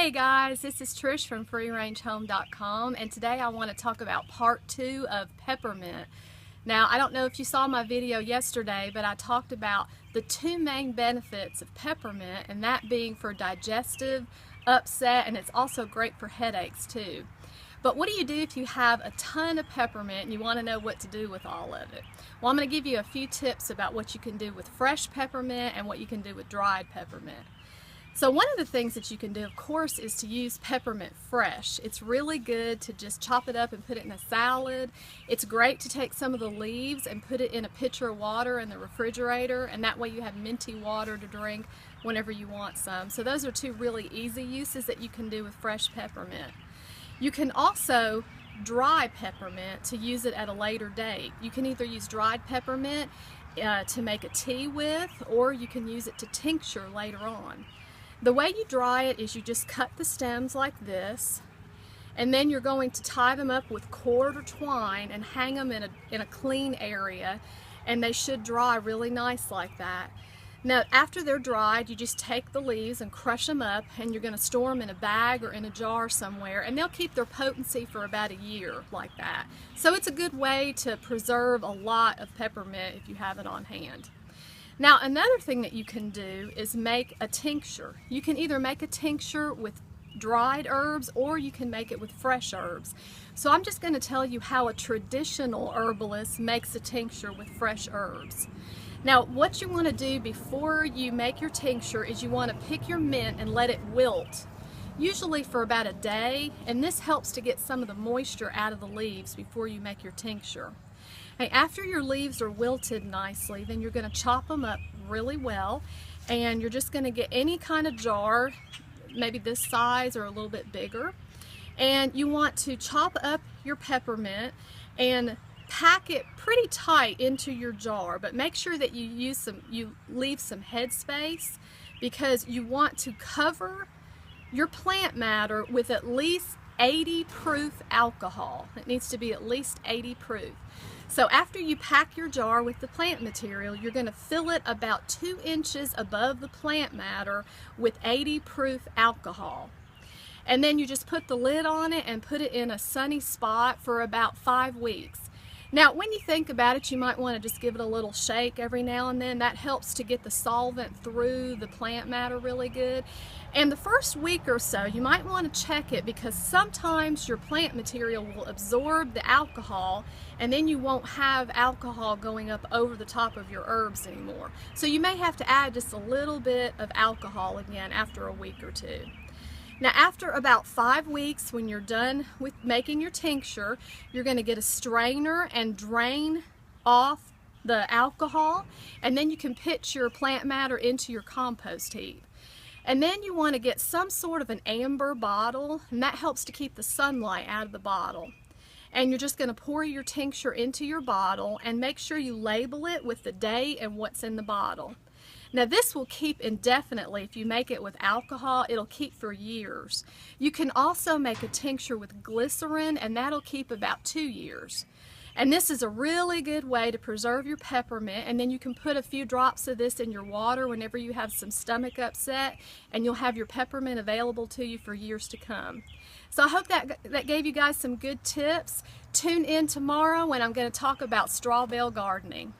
Hey guys, this is Trish from freerangehome.com, and today I want to talk about part 2 of peppermint. Now, I don't know if you saw my video yesterday, but I talked about the 2 main benefits of peppermint, and that being for digestive upset, and it's also great for headaches too. But what do you do if you have a ton of peppermint and you want to know what to do with all of it? Well, I'm going to give you a few tips about what you can do with fresh peppermint and what you can do with dried peppermint. So one of the things that you can do, of course, is to use peppermint fresh. It's really good to just chop it up and put it in a salad. It's great to take some of the leaves and put it in a pitcher of water in the refrigerator, and that way you have minty water to drink whenever you want some. So those are 2 really easy uses that you can do with fresh peppermint. You can also dry peppermint to use it at a later date. You can either use dried peppermint to make a tea with, or you can use it to tincture later on. The way you dry it is you just cut the stems like this, and then you're going to tie them up with cord or twine and hang them in a clean area, and they should dry really nice like that. Now, after they're dried, you just take the leaves and crush them up, and you're going to store them in a bag or in a jar somewhere, and they'll keep their potency for about a year like that. So it's a good way to preserve a lot of peppermint if you have it on hand. Now, another thing that you can do is make a tincture. You can either make a tincture with dried herbs or you can make it with fresh herbs. So I'm just going to tell you how a traditional herbalist makes a tincture with fresh herbs. Now, what you want to do before you make your tincture is you want to pick your mint and let it wilt, usually for about a day, and this helps to get some of the moisture out of the leaves before you make your tincture. After your leaves are wilted nicely, then you're going to chop them up really well, and you're just going to get any kind of jar, maybe this size or a little bit bigger, and you want to chop up your peppermint and pack it pretty tight into your jar, but make sure that you leave some head space, because you want to cover your plant matter with at least 80 proof alcohol. It needs to be at least 80 proof. So after you pack your jar with the plant material, you're going to fill it about 2 inches above the plant matter with 80 proof alcohol. And then you just put the lid on it and put it in a sunny spot for about 5 weeks. Now, when you think about it, you might want to just give it a little shake every now and then. That helps to get the solvent through the plant matter really good. And the first week or so, you might want to check it, because sometimes your plant material will absorb the alcohol, and then you won't have alcohol going up over the top of your herbs anymore. So you may have to add just a little bit of alcohol again after a week or 2. Now, after about 5 weeks, when you're done with making your tincture, you're going to get a strainer and drain off the alcohol, and then you can pitch your plant matter into your compost heap. And then you want to get some sort of an amber bottle, and that helps to keep the sunlight out of the bottle. And you're just going to pour your tincture into your bottle, and make sure you label it with the date and what's in the bottle. Now, this will keep indefinitely. If you make it with alcohol, it'll keep for years. You can also make a tincture with glycerin, and that'll keep about 2 years. And this is a really good way to preserve your peppermint, and then you can put a few drops of this in your water whenever you have some stomach upset, and you'll have your peppermint available to you for years to come. So I hope that gave you guys some good tips. Tune in tomorrow when I'm going to talk about straw bale gardening.